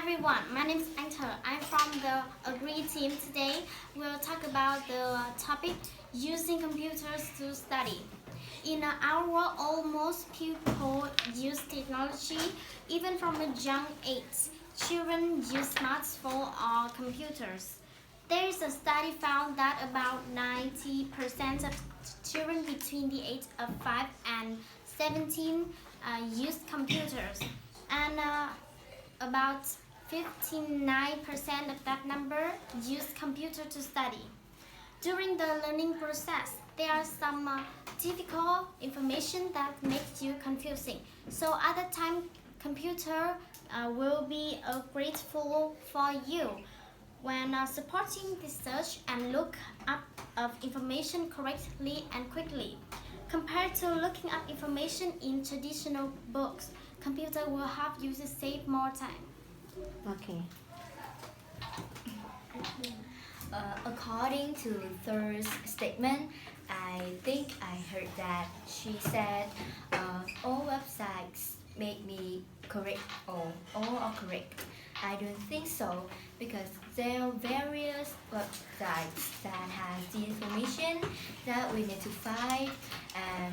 everyone, my name is Enter. I'm from the Agree team. Today we'll talk about the topic using computers to study. In our world, almost people use technology even from a young age. Children use smartphones or computers. There is a study found that about 90% of children between the age of 5 and 17 use computers, and about 59% of that number use computer to study. During the learning process, there are some difficult information that makes you confusing. So at the time, computer will be grateful for you when supporting research and look up of information correctly and quickly. Compared to looking up information in traditional books, computer will help you to save more time. Okay. According to Thur's statement, I think I heard that she said all websites make me correct or all are correct. I don't think so because there are various websites that has the information that we need to find, and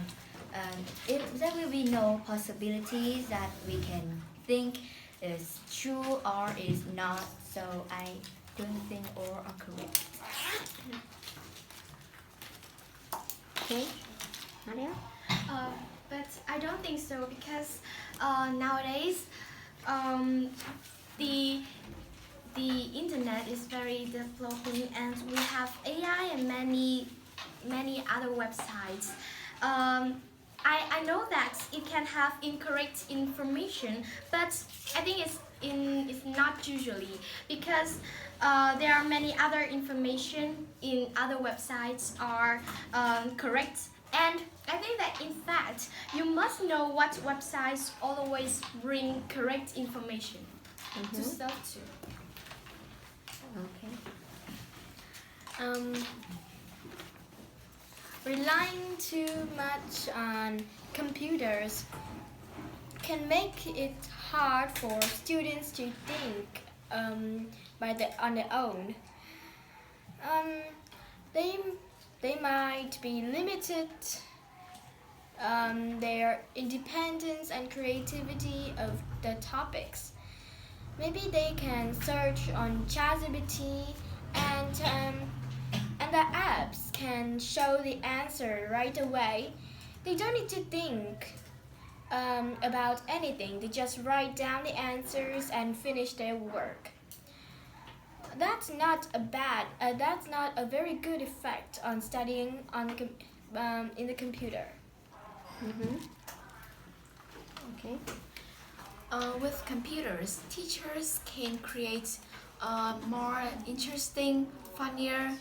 there will be no possibilities that we can think is true or is not. So I don't think all are correct. Okay. Maria? But I don't think so because nowadays the internet is very developing and we have AI and many other websites. I know that it can have incorrect information, but I think it's not usually because there are many other information in other websites are correct. And I think that in fact, you must know what websites always bring correct information to stuff too. Okay. Relying too much on computers can make it hard for students to think on their own. They might be limited their independence and creativity of the topics. Maybe they can search on ChatGPT and the apps can show the answer right away. They don't need to think about anything. They just write down the answers and finish their work. That's not a very good effect on studying in the computer. Okay. With computers, teachers can create more interesting, funnier,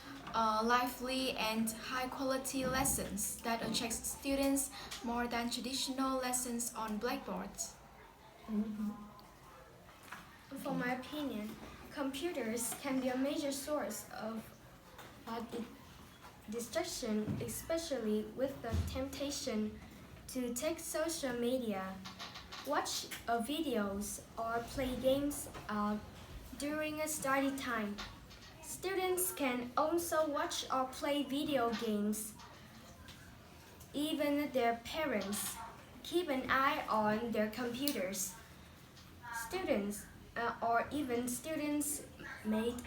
lively and high-quality lessons that attract students more than traditional lessons on blackboards. For my opinion, computers can be a major source of distraction, especially with the temptation to take social media, watch videos or play games during a study time. Students can also watch or play video games. Even their parents keep an eye on their computers. Students or even students make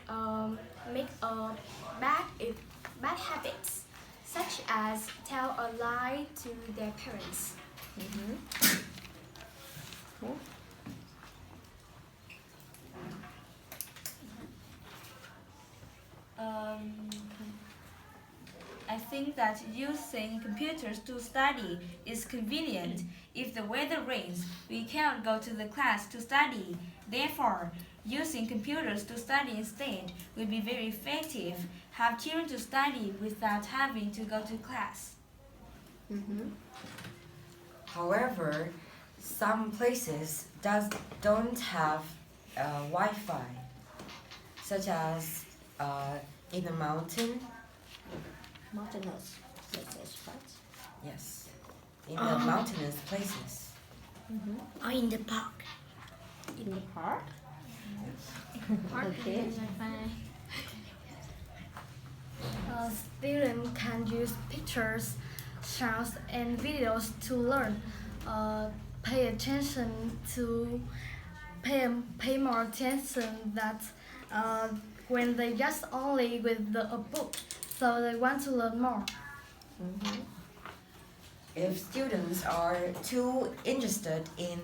bad habits, such as tell a lie to their parents. Cool. I think that using computers to study is convenient. If the weather rains, we cannot go to the class to study. Therefore, using computers to study instead will be very effective. Have children to study without having to go to class. However, some places don't have Wi-Fi, such as in a mountain. Mountainous places, right? Yes, in the mountainous places. Or in the park. In the park? Okay. Students can use pictures, sounds, and videos to learn. Pay attention to pay more attention that when they just only with a book, so they want to learn more. If students are too interested in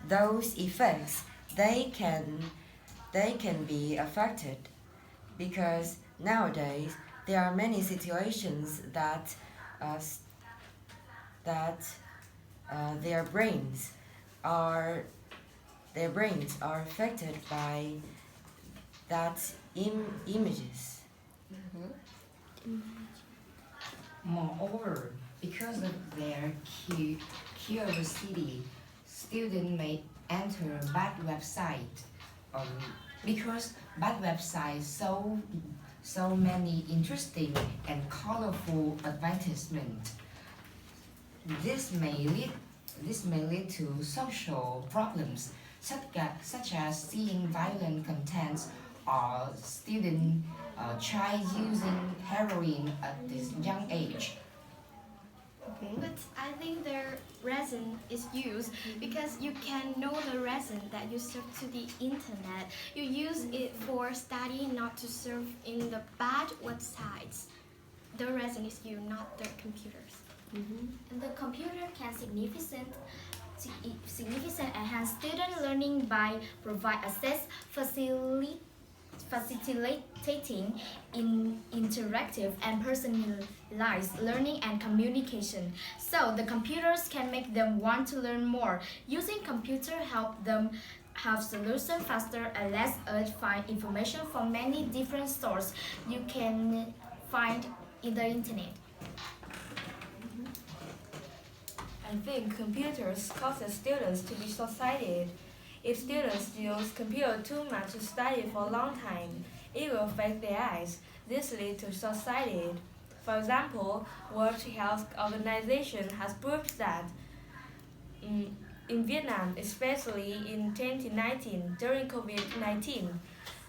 those effects, they can be affected, because nowadays there are many situations that their brains are affected by that images. Moreover, because of their curiosity, students may enter bad website because bad websites so many interesting and colorful advertisements. This may lead to social problems such as seeing violent contents or students try using heroin at this young age. Okay. But I think the reason is used because you can know the reason that you serve to the internet. You use it for study, not to serve in the bad websites. The reason is you, not the computers. And the computer can significant enhance student learning by provide access, facilitating interactive and personalized learning and communication. So the computers can make them want to learn more. Using computer help them have solution faster and less urge find information from many different sources you can find in the internet. I think computers causes students to be short-sighted. If students use computer too much to study for a long time, it will affect their eyes. This leads to short-sighted. For example, World Health Organization has proved that in Vietnam, especially in 2019, during COVID-19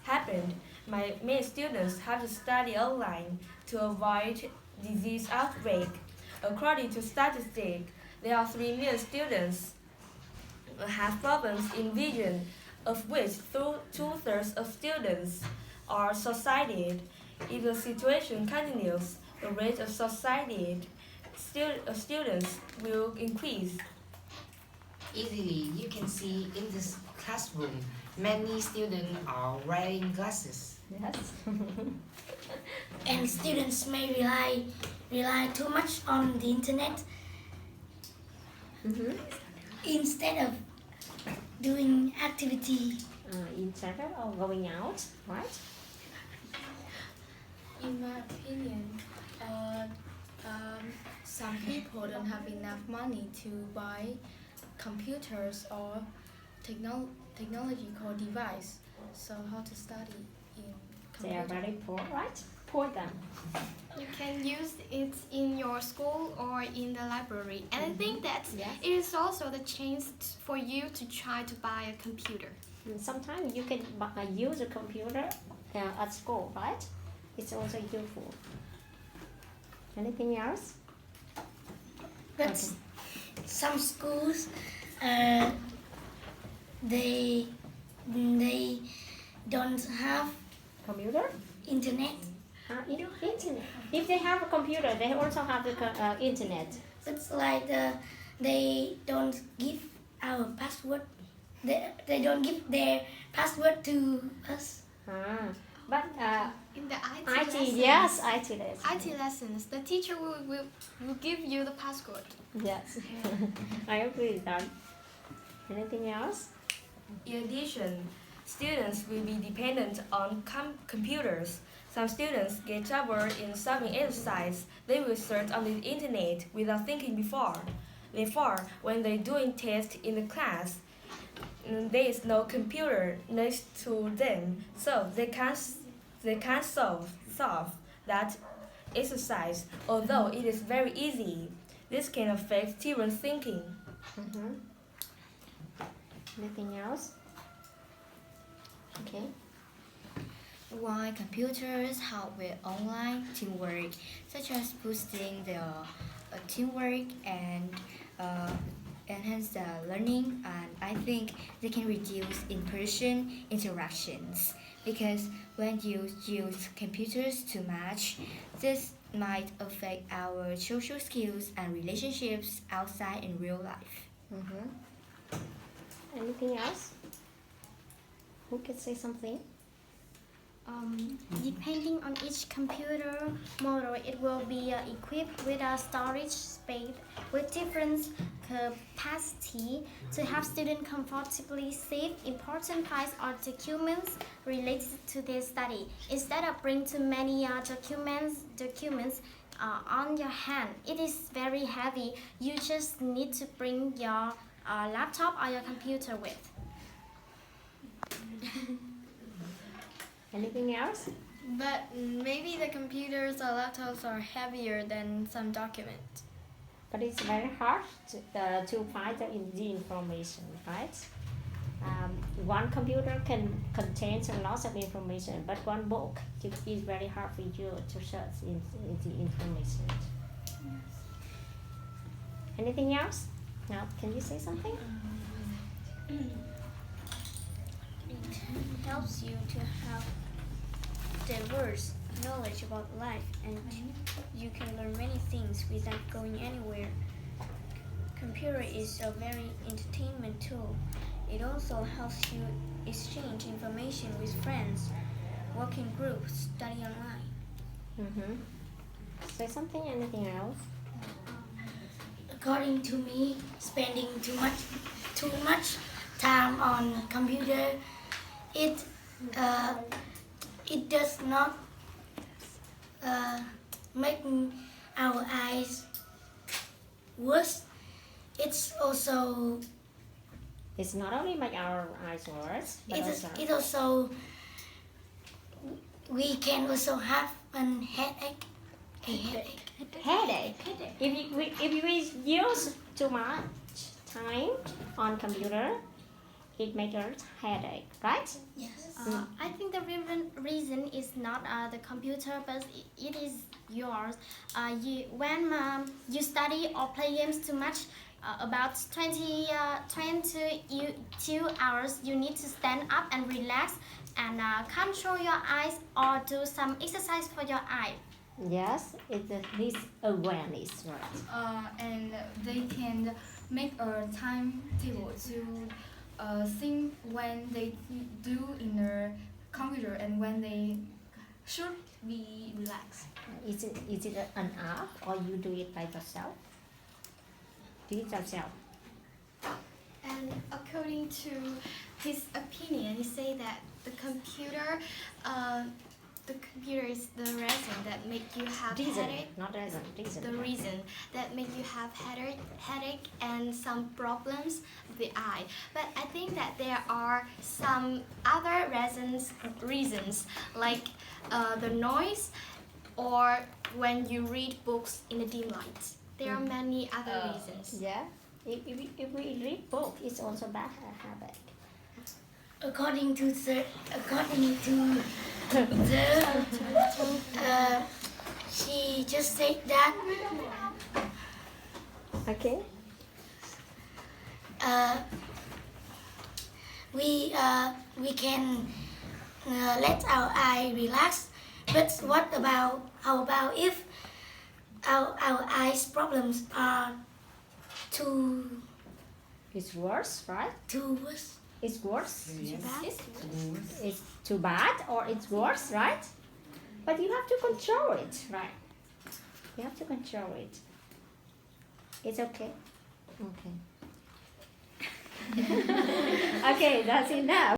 happened, many students have to study online to avoid disease outbreak. According to statistics, there are 3 million students have problems in vision, of which two-thirds of students are short-sighted. If the situation continues, the rate of short-sighted students will increase. Easily, you can see in this classroom, many students are wearing glasses. Yes. And students may rely too much on the internet instead of doing activity. Instead of going out, right? In my opinion, some people don't have enough money to buy computers or technological device. So how to study in They are computer? very poor, right? Poor them. You can use it in your school or in the library. And I think that Yes. it is also the chance for you to try to buy a computer. And sometimes you can use a computer at school, right? It's also useful. Anything else? But Okay. some schools, they don't have Computer? internet. Internet. If they have a computer, they also have the internet. It's like they don't give our password. They don't give their password to us. But In the IT, IT, lessons, yes, IT lesson. IT lessons, the teacher will give you the password. Yes, I agree with that. Anything else? In addition, students will be dependent on computers. Some students get trouble in solving exercise. They will search on the internet without thinking before. Therefore, when they're doing tests in the class, there is no computer next to them, so they can't solve that exercise, although it is very easy. This can affect children's thinking. Anything else? Okay. Why computers help with online teamwork, such as boosting the teamwork and enhance the learning, and I think they can reduce in-person interactions because when you use computers too much, this might affect our social skills and relationships outside in real life. Anything else? Who can say something? Depending on each computer model, it will be equipped with a storage space with different capacity to help students comfortably save important files or documents related to their study. Instead of bringing too many documents on your hand, it is very heavy. You just need to bring your laptop or your computer with. Anything else? But maybe the computers or laptops are heavier than some documents. But it's very hard to find the information, right? One computer can contain a lot of information, but one book is very hard for you to search in the information. Anything else? Now, can you say something? It helps you to have diverse knowledge about life, and you can learn many things without going anywhere. Computer is a very entertainment tool. It also helps you exchange information with friends, work in groups, study online. Say something. Anything else? According to me, spending too much time on computer, it does not make our eyes worse. It's not only make our eyes worse, but it also we can also have an headache. Headache. If we use too much time on computer, it makes us headache, right? Yes. I think the reason is not the computer, but it is yours. When you study or play games too much, about 22 hours, you need to stand up and relax and control your eyes or do some exercise for your eye. Yes, it's this awareness, right? And they can make a timetable to think when they do in their computer and when they should be relaxed. Is it an app or you do it by yourself? Do it yourself. And according to his opinion, he say that the computer is the reason that make you have headache. Not reason. The reason that make you have headache and some problems with the eye. But I think that there are some other reasons like the noise or when you read books in the dim light. There are many other reasons. Yeah. If we read book, it's also bad habit. According to she just said that Okay. We can let our eye relax, but how about if our eyes problems are too It's worse, right? worse? It's worse. Yes. It's too bad or it's worse, right? But you have to control it, right? You have to control it. It's okay. Okay. Okay, that's enough.